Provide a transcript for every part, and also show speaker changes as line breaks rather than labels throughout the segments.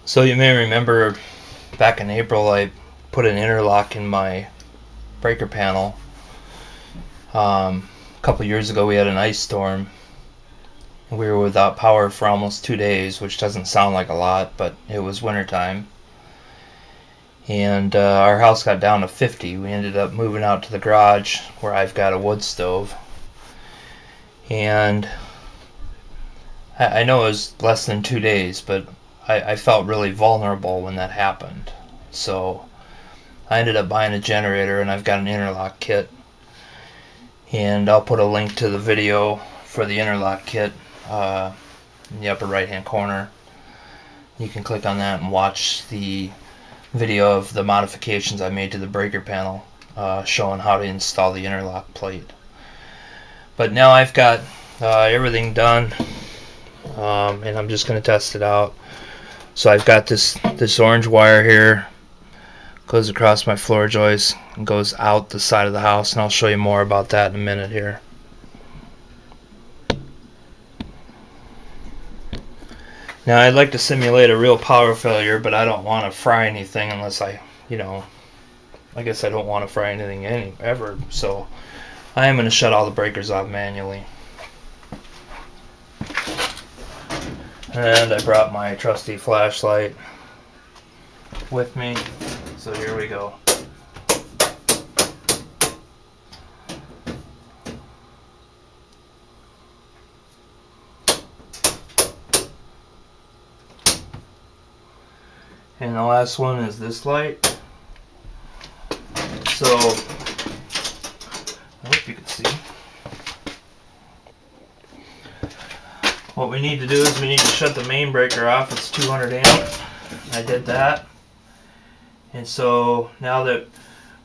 So you may remember back in April I put an interlock in my breaker panel. A couple years ago we had an ice storm. We were without power for almost 2 days, which doesn't sound like a lot, but it was wintertime. And our house got down to 50. We ended up moving out to the garage where I've got a wood stove. And I know it was less than 2 days, but I felt really vulnerable when that happened. So I ended up buying a generator, and I've got an interlock kit. And I'll put a link to the video for the interlock kit in the upper right hand corner. You can click on that and watch the video of the modifications I made to the breaker panel, showing how to install the interlock plate. But now I've got everything done, and I'm just going to test it out. So I've got this orange wire here, goes across my floor joist and goes out the side of the house, and I'll show you more about that in a minute here. Now I'd like to simulate a real power failure, but I don't want to fry anything unless I guess I don't want to fry anything ever. So I am going to shut all the breakers off manually. And I brought my trusty flashlight with me, so here we go. And the last one is this light. So I hope you can see. What we need to do is we need to shut the main breaker off. It's 200 amp. I did that. And so now that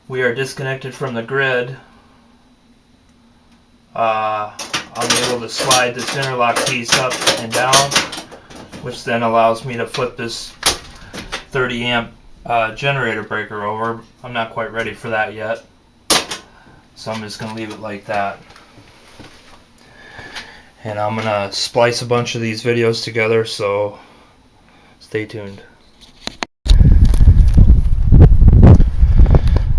we are disconnected from the grid, I'll be able to slide this interlock piece up and down, which then allows me to flip this 30 amp generator breaker over. I'm not quite ready for that yet, so I'm just going to leave it like that. And I'm going to splice a bunch of these videos together, so stay tuned.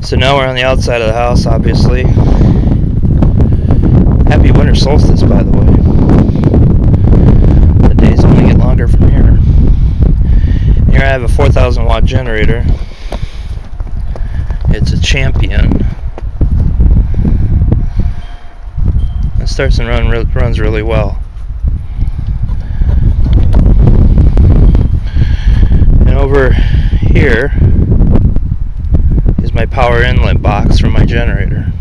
So now we're on the outside of the house, obviously. Happy winter solstice, by the way. The days only get longer from here. Here I have a 4,000 watt generator. It's a Champion. It starts and runs really well. And over here is my power inlet box for my generator.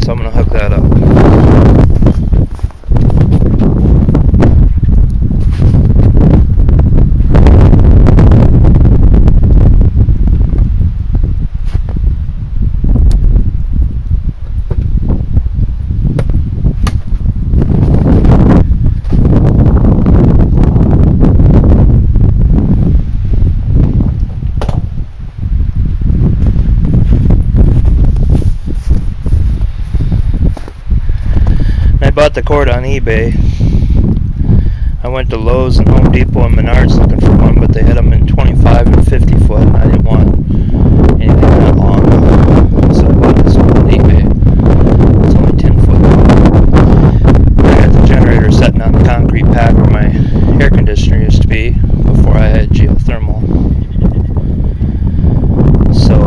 So I'm going to hook that up. I bought the cord on eBay. I went to Lowe's and Home Depot and Menards looking for one, but they had them in 25 and 50 foot, and I didn't want anything that long. So I bought this one on eBay. It's only 10 foot. I got the generator sitting on the concrete pad where my air conditioner used to be before I had geothermal. So,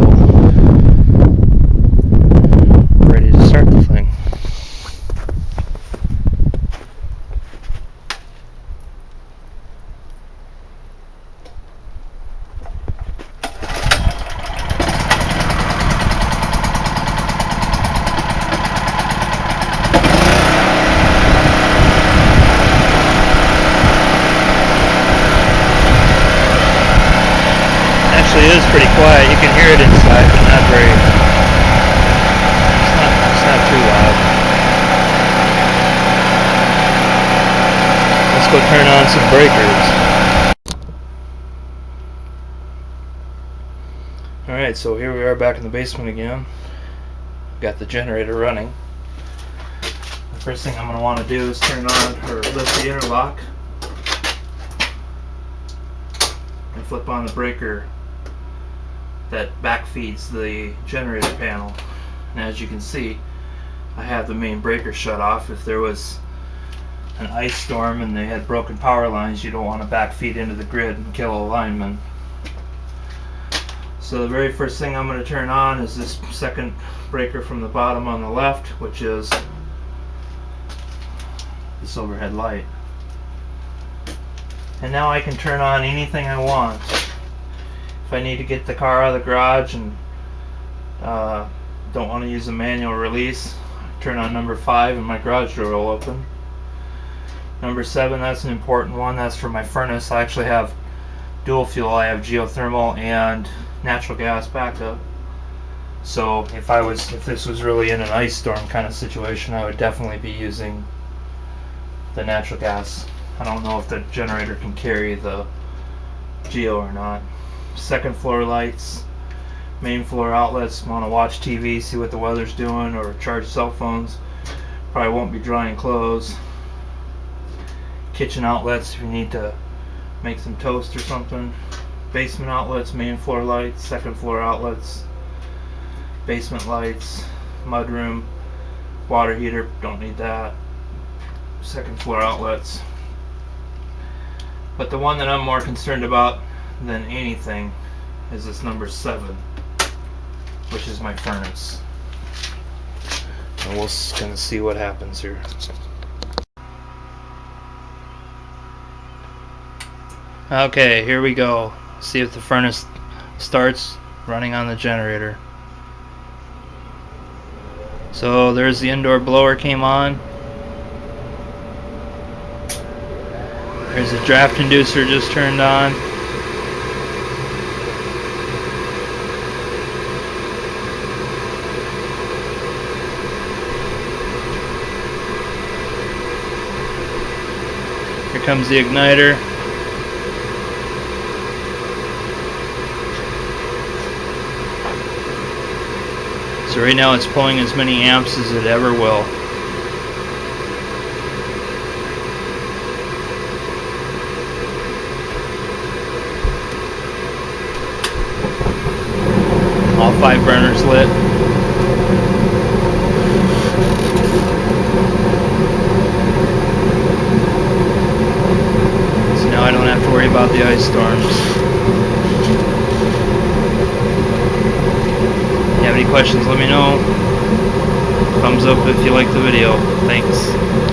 ready to start the thing. It is pretty quiet. You can hear it inside, but not very. It's not too loud. Let's go turn on some breakers. Alright, so here we are back in the basement again. Got the generator running. The first thing I'm going to want to do is turn on or lift the interlock. flip on the breaker that backfeeds the generator panel. And as you can see, I have the main breaker shut off. If there was an ice storm and they had broken power lines, you don't want to backfeed into the grid and kill a lineman. So the very first thing I'm going to turn on is this second breaker from the bottom on the left, which is this overhead light. And now I can turn on anything I want. If I need to get the car out of the garage and don't want to use a manual release, turn on number 5 and my garage door will open. Number 7, that's an important one. That's for my furnace. I actually have dual fuel. I have geothermal and natural gas backup. So if this was really in an ice storm kind of situation, I would definitely be using the natural gas. I don't know if the generator can carry the geo or not. Second floor lights, main floor outlets. Want to watch TV, see what the weather's doing, or charge cell phones. Probably won't be drying clothes. Kitchen outlets if you need to make some toast or something. Basement outlets, main floor lights, second floor outlets, basement lights, mudroom, water heater, don't need that. Second floor outlets. But the one that I'm more concerned about than anything is this number 7, which is my furnace. And we're gonna see what happens here. Okay, here we go. See if the furnace starts running on the generator. So there's the indoor blower came on. There's a draft inducer just turned on. Here comes the igniter. So right now it's pulling as many amps as it ever will. All 5 burners lit. So now I don't have to worry about the ice storms. If you have any questions, let me know. Thumbs up if you like the video. Thanks.